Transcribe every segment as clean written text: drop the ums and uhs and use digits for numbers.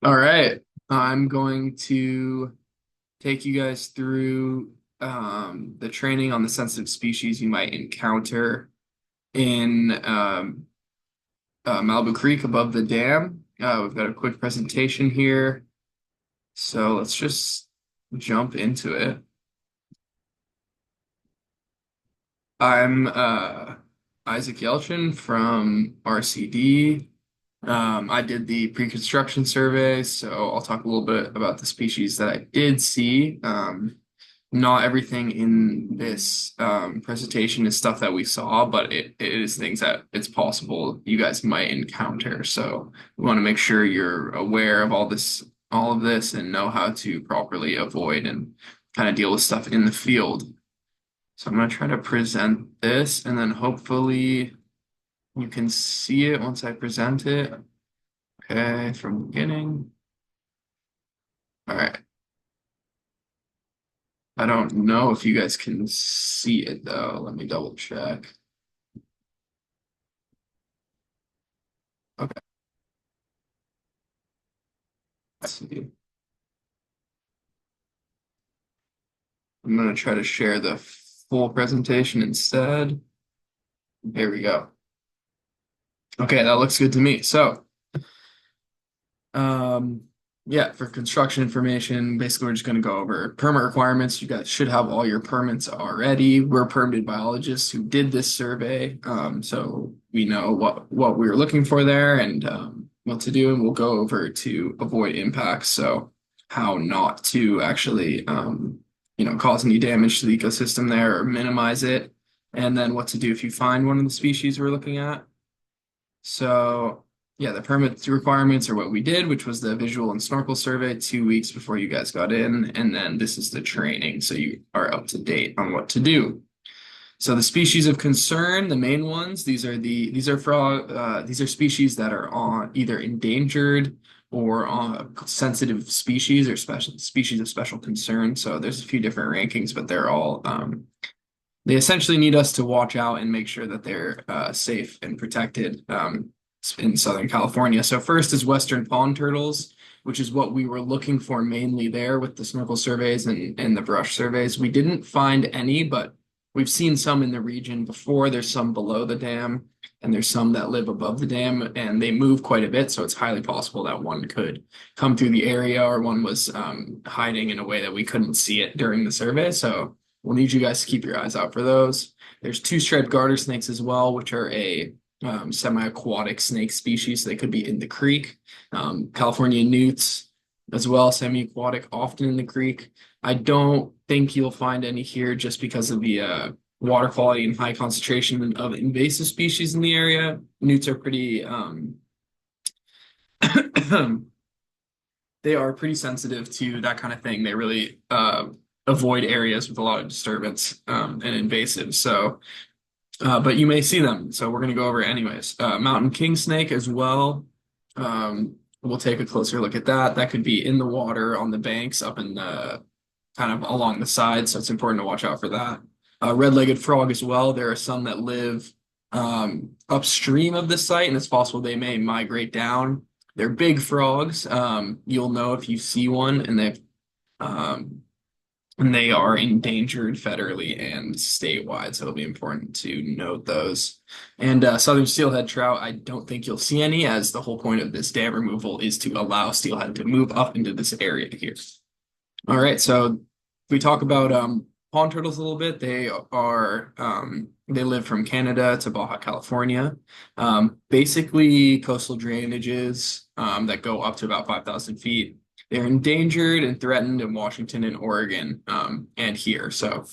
All right, I'm going to take you guys through the training on the sensitive species you might encounter in Malibu Creek above the dam. We've got a quick presentation here, so let's just jump into it. I'm Isaac Yelchin from RCD. I did the pre-construction survey, so I'll talk a little bit about the species that I did see. Not everything in this presentation is stuff that we saw, but it is things that it's possible you guys might encounter. So we want to make sure you're aware of all of this, and know how to properly avoid and kind of deal with stuff in the field. So I'm going to try to present this, and then hopefully you can see it once I present it. Okay, from the beginning. All right. I don't know if you guys can see it though. Let me double check. Okay, let's see. I'm gonna try to share the full presentation instead. Here we go. Okay, that looks good to me. So, um, yeah, for construction information, basically we're just gonna go over permit requirements. You guys should have all your permits already. We're permitted biologists who did this survey, so we know what we were looking for there and what to do, and we'll go over to avoid impacts. So, how not to actually cause any damage to the ecosystem there or minimize it, and then what to do if you find one of the species we're looking at. So, yeah, the permit requirements are what we did, which was the visual and snorkel survey 2 weeks before you guys got in. And then this is the training, so you are up to date on what to do. So the species of concern, the main ones, these are species that are on either endangered or on sensitive species or special species of special concern. So there's a few different rankings, but they're all they essentially need us to watch out and make sure that they're safe and protected in Southern California. So first is Western pond turtles, which is what we were looking for mainly there with the snorkel surveys and the brush surveys. We didn't find any, but we've seen some in the region before. There's some below the dam, and there's some that live above the dam, and they move quite a bit. So it's highly possible that one could come through the area, or one was hiding in a way that we couldn't see it during the survey. So we'll need you guys to keep your eyes out for those. There's two-striped garter snakes as well, which are a semi-aquatic snake species. So they could be in the creek. California newts as well, semi-aquatic, often in the creek. I don't think you'll find any here just because of the water quality and high concentration of invasive species in the area. Newts are pretty they are pretty sensitive to that kind of thing. They really avoid areas with a lot of disturbance and invasive. So, but you may see them. So we're going to go over it anyways. Mountain king snake as well. We'll take a closer look at that. That could be in the water on the banks up in the kind of along the side. So it's important to watch out for that. Red-legged frog as well. There are some that live upstream of the site, and it's possible they may migrate down. They're big frogs. You'll know if you see one, um, and they are endangered federally and statewide, so it'll be important to note those. And southern steelhead trout, I don't think you'll see any, as the whole point of this dam removal is to allow steelhead to move up into this area here. All right, so if we talk about pond turtles a little bit, they live from Canada to Baja California. Basically coastal drainages that go up to about 5,000 feet. They're endangered and threatened in Washington and Oregon and here. So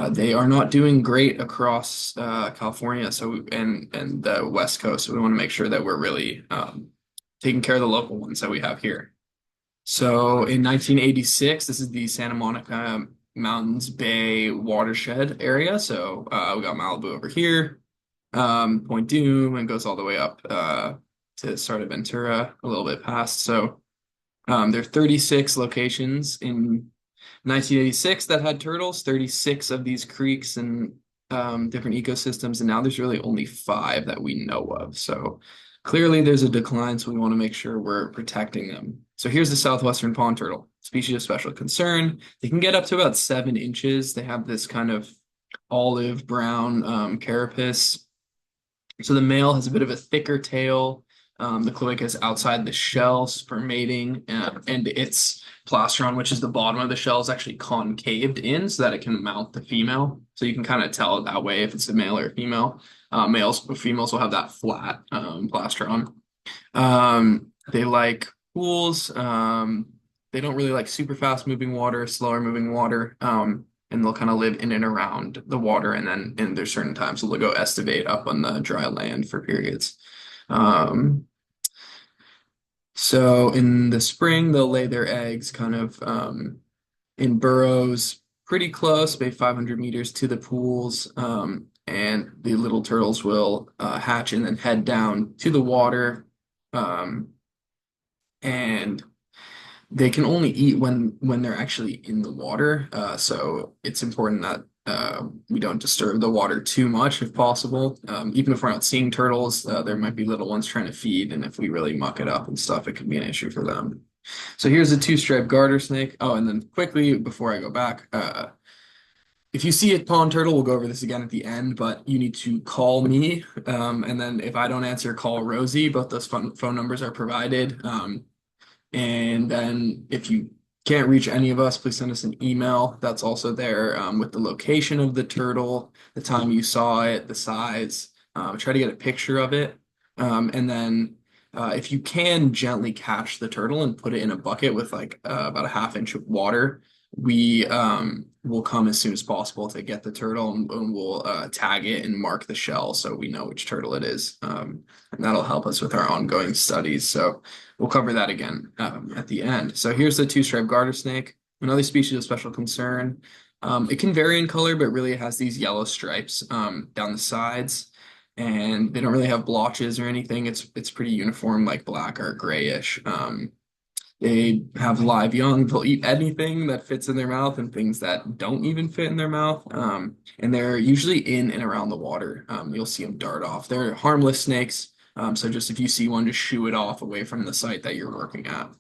they are not doing great across California and the West Coast. So we want to make sure that we're really taking care of the local ones that we have here. So in 1986, this is the Santa Monica Mountains Bay watershed area. So we got Malibu over here, Point Dume, and goes all the way up to sort of Ventura, a little bit past. So there are 36 locations in 1986 that had turtles, 36 of these creeks and different ecosystems, and now there's really only 5 that we know of. So Clearly, there's a decline, so we want to make sure we're protecting them. So here's the southwestern pond turtle, species of special concern. They can get up to about 7 inches. They have this kind of olive brown carapace. So the male has a bit of a thicker tail. The cloaca is outside the shell, spermating, and its plastron, which is the bottom of the shell, is actually concaved in so that it can mount the female. So you can kind of tell that way if it's a male or a female. Females will have that flat plastron. They like pools. They don't really like super fast moving water, slower moving water. And they'll kind of live in and around the water, and then there's certain times they'll go estivate up on the dry land for periods. Um, so in the spring, they'll lay their eggs kind of in burrows pretty close, maybe 500 meters to the pools. And the little turtles will hatch and then head down to the water. Um, and they can only eat when they're actually in the water. So it's important that we don't disturb the water too much if possible. Even if we're not seeing turtles, there might be little ones trying to feed, and if we really muck it up and stuff, it could be an issue for them. So here's a two-striped garter snake. Oh, and then quickly before I go back, if you see a pond turtle, we'll go over this again at the end, but you need to call me. And then if I don't answer, call Rosie. Both those phone numbers are provided. And then if you can't reach any of us, please send us an email. That's also there with the location of the turtle, the time you saw it, the size. Try to get a picture of it. And then if you can gently catch the turtle and put it in a bucket with like about a half inch of water, we will come as soon as possible to get the turtle, and we'll tag it and mark the shell so we know which turtle it is. And that'll help us with our ongoing studies. So we'll cover that again at the end. So here's the two-striped garter snake, another species of special concern. It can vary in color, but really it has these yellow stripes down the sides, and they don't really have blotches or anything. It's pretty uniform, like black or grayish. They have live young. They'll eat anything that fits in their mouth and things that don't even fit in their mouth. And they're usually in and around the water. You'll see them dart off. They're harmless snakes. So just if you see one, just shoo it off away from the site that you're working at.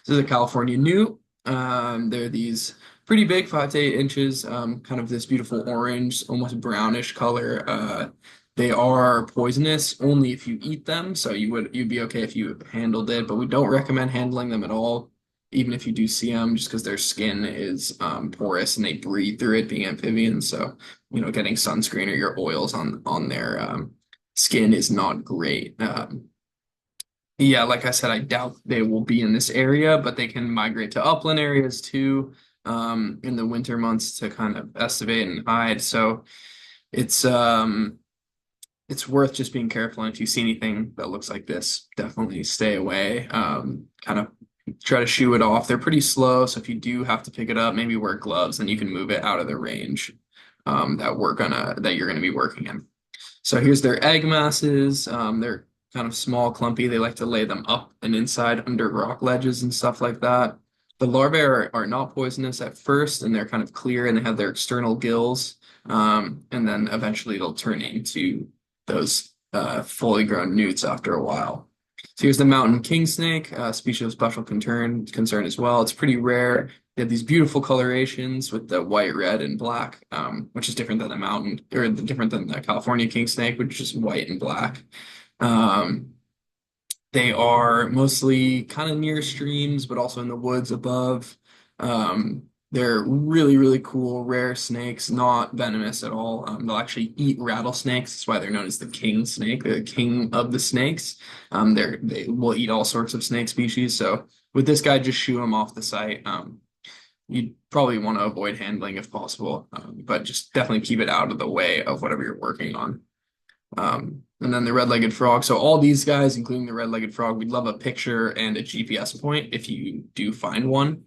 This is a California newt. They're these pretty big, 5 to 8 inches, kind of this beautiful orange, almost brownish color. They are poisonous only if you eat them, so you'd be okay if you handled it, but we don't recommend handling them at all, even if you do see them, just because their skin is porous and they breathe through it, being amphibians. So, getting sunscreen or your oils on their skin is not great. Yeah, like I said, I doubt they will be in this area, but they can migrate to upland areas too, in the winter months to kind of estivate and hide. So it's it's worth just being careful. And if you see anything that looks like this, definitely stay away. Kind of try to shoo it off. They're pretty slow, so if you do have to pick it up, maybe wear gloves, and you can move it out of the range that you're gonna be working in. So here's their egg masses. They're kind of small, clumpy. They like to lay them up and inside under rock ledges and stuff like that. The larvae are not poisonous at first, and they're kind of clear, and they have their external gills. And then eventually they'll turn into those fully grown newts after a while. So here's the mountain king snake, species of special concern as well. It's pretty rare. They have these beautiful colorations with the white, red, and black, which is different than the mountain, or different than the California king snake, which is white and black. They are mostly kind of near streams, but also in the woods above. They're really, really cool, rare snakes, not venomous at all. They'll actually eat rattlesnakes. That's why they're known as the king snake, the king of the snakes. They will eat all sorts of snake species. So with this guy, just shoo him off the site. You'd probably want to avoid handling if possible, but just definitely keep it out of the way of whatever you're working on. And then the red-legged frog. So all these guys, including the red-legged frog, we'd love a picture and a GPS point if you do find one.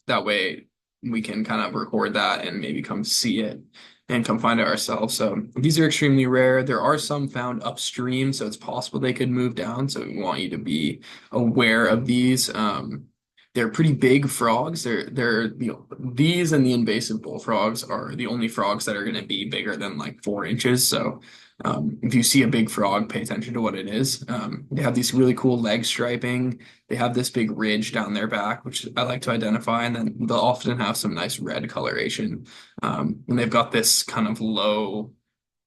That way we can kind of record that and maybe come see it and come find it ourselves. So these are extremely rare. There are some found upstream, so it's possible they could move down. So we want you to be aware of these. They're pretty big frogs. These and the invasive bullfrogs are the only frogs that are going to be bigger than like 4 inches. So If you see a big frog, pay attention to what it is. They have these really cool leg striping. They have this big ridge down their back, which I like to identify, and then they'll often have some nice red coloration. And they've got this kind of low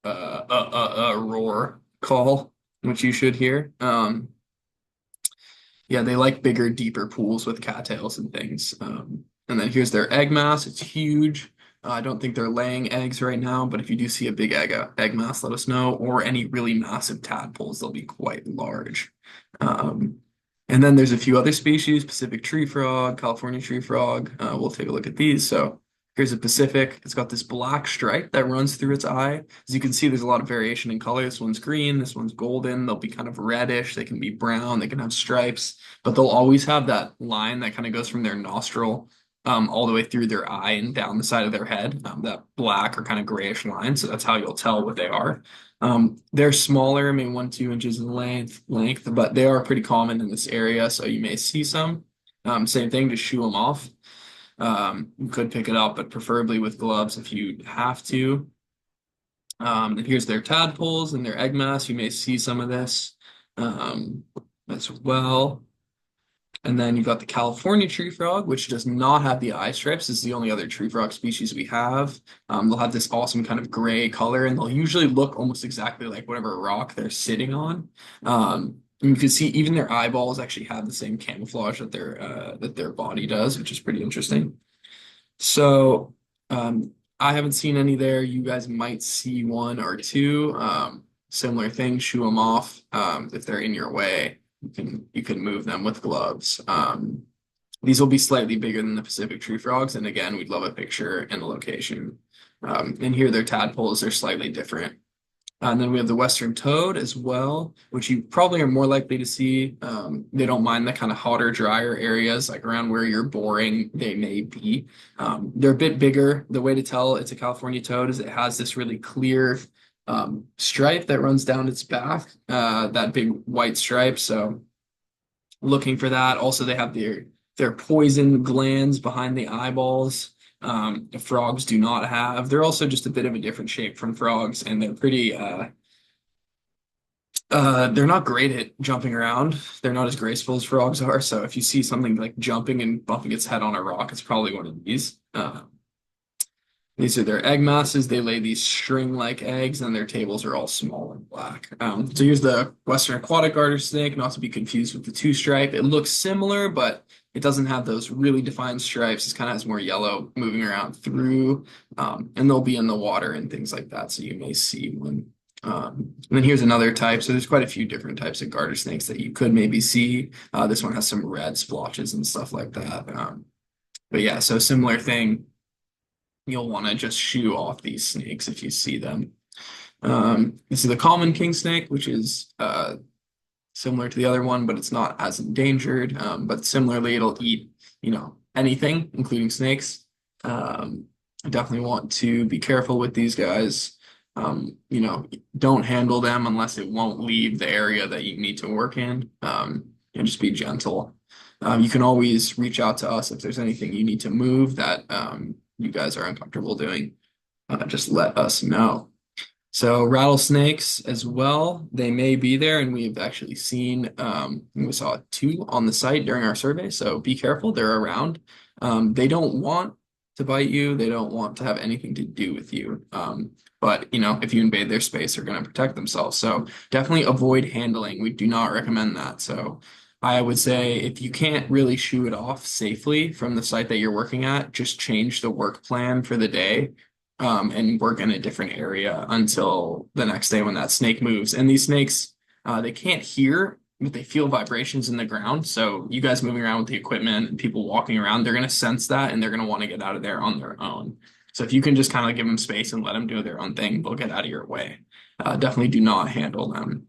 roar call, which you should hear. Yeah, they like bigger, deeper pools with cattails and things. And then here's their egg mass. It's huge. I don't think they're laying eggs right now, but if you do see a big egg mass, let us know. Or any really massive tadpoles, they'll be quite large. Um, and then there's a few other species, Pacific tree frog, California tree frog. We'll take a look at these. So here's a Pacific. It's got this black stripe that runs through its eye. As you can see, there's a lot of variation in color. This one's green, this one's golden. They'll be kind of reddish. They can be brown. They can have stripes, but they'll always have that line that kind of goes from their nostril all the way through their eye and down the side of their head, that black or kind of grayish line. So that's how you'll tell what they are. They're smaller, maybe 1, 2 inches in length, but they are pretty common in this area. So you may see some. Same thing, just shoo them off. You could pick it up, but preferably with gloves if you have to. And here's their tadpoles and their egg mass. You may see some of this as well. And then you've got the California tree frog, which does not have the eye stripes. This is the only other tree frog species we have. They'll have this awesome kind of gray color, and they'll usually look almost exactly like whatever rock they're sitting on. And you can see even their eyeballs actually have the same camouflage that their body does, which is pretty interesting. So I haven't seen any there. You guys might see one or two. Similar thing, shoo them off. If they're in your way, you can move them with gloves. These will be slightly bigger than the Pacific tree frogs, and again, we'd love a picture and a location. And here, their tadpoles are slightly different. And then we have the Western toad as well, which you probably are more likely to see. They don't mind the kind of hotter, drier areas, like around where you're boring, they may be. They're a bit bigger. The way to tell it's a California toad is it has this really clear stripe that runs down its back, that big white stripe. So looking for that. Also, they have their poison glands behind the eyeballs. The frogs do not have. They're also just a bit of a different shape from frogs, and they're pretty they're not great at jumping around. They're not as graceful as frogs are. So if you see something like jumping and bumping its head on a rock, it's probably one of these. These are their egg masses. They lay these string-like eggs, and their tails are all small and black. So here's the Western aquatic garter snake, not to be confused with the two-stripe. It looks similar, but it doesn't have those really defined stripes. It kind of has more yellow moving around through, and they'll be in the water and things like that, so you may see one. And then here's another type. So there's quite a few different types of garter snakes that you could maybe see. This one has some red splotches and stuff like that. But yeah, so similar thing. You'll want to just shoo off these snakes if you see them. This is the common king snake, which is similar to the other one, but it's not as endangered. But similarly, it'll eat, anything, including snakes. I definitely want to be careful with these guys. Don't handle them unless it won't leave the area that you need to work in. And just be gentle. You can always reach out to us if there's anything you need to move that you guys are uncomfortable doing. Just let us know. So rattlesnakes as well, they may be there, and we've actually seen, we saw 2 on the site during our survey, so be careful, they're around. They don't want to bite you, they don't want to have anything to do with you. But if you invade their space, they're going to protect themselves. So definitely avoid handling. We do not recommend that. So I would say if you can't really shoo it off safely from the site that you're working at, just change the work plan for the day, and work in a different area until the next day when that snake moves. And these snakes, they can't hear, but they feel vibrations in the ground. So you guys moving around with the equipment and people walking around, they're going to sense that and they're going to want to get out of there on their own. So if you can just kind of give them space and let them do their own thing, they'll get out of your way. Definitely do not handle them.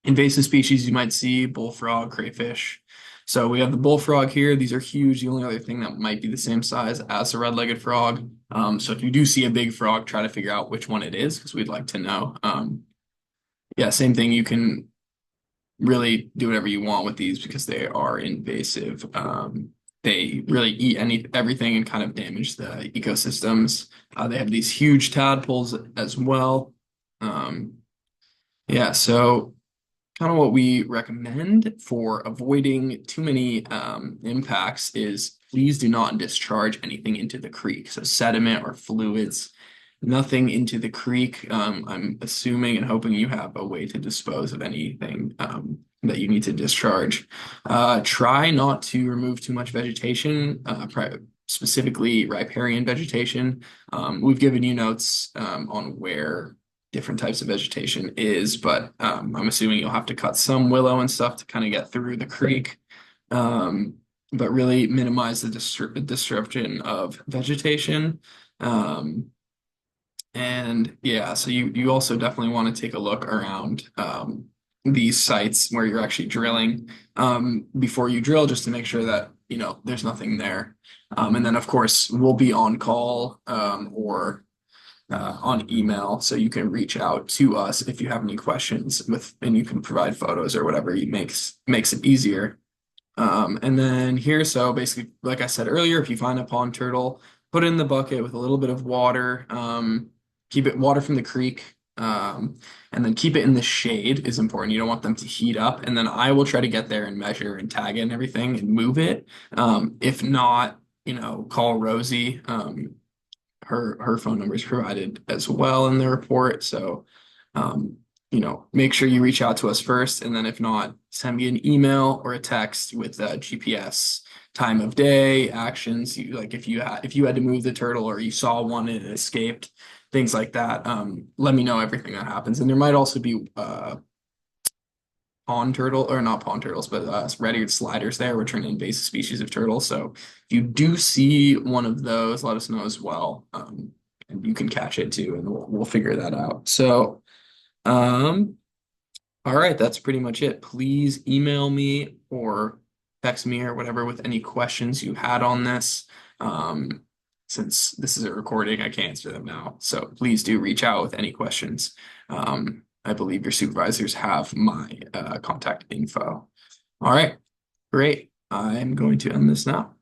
Invasive species you might see, bullfrog, crayfish. So we have the bullfrog here. These are huge. The only other thing that might be the same size as the red-legged frog. So if you do see a big frog, try to figure out which one it is because we'd like to know. Yeah, same thing. You can really do whatever you want with these because they are invasive. They really eat everything and kind of damage the ecosystems. They have these huge tadpoles as well. Yeah, so kind of what we recommend for avoiding too many impacts is please do not discharge anything into the creek. So sediment or fluids, nothing into the creek. I'm assuming and hoping you have a way to dispose of anything that you need to discharge. Try not to remove too much vegetation, specifically riparian vegetation. We've given you notes on where different types of vegetation is, but I'm assuming you'll have to cut some willow and stuff to kind of get through the creek. Um, but really minimize the disruption of vegetation. Um, and yeah, so you also definitely want to take a look around these sites where you're actually drilling before you drill, just to make sure that there's nothing there. And then of course we'll be on call or on email, so you can reach out to us if you have any questions and you can provide photos or whatever makes it easier. And then here, so basically, like I said earlier, if you find a pond turtle, put it in the bucket with a little bit of water. Keep it water from the creek. And then keep it in the shade is important. You don't want them to heat up. And then I will try to get there and measure and tag it and everything and move it. If not, call Rosie. Her phone number is provided as well in the report. So, um, make sure you reach out to us first, and then if not, send me an email or a text with GPS, time of day, actions. Like if you had to move the turtle or you saw one and it escaped, things like that. Let me know everything that happens, and there might also be pond turtle or not pond turtles, but red-eared sliders there, which are an invasive species of turtle. So if you do see one of those, let us know as well. And you can catch it too, and we'll figure that out. So, um, all right, that's pretty much it. Please email me or text me or whatever with any questions you had on this. Um, since this is a recording, I can't answer them now. So please do reach out with any questions. I believe your supervisors have my contact info. All right, great. I'm going to end this now.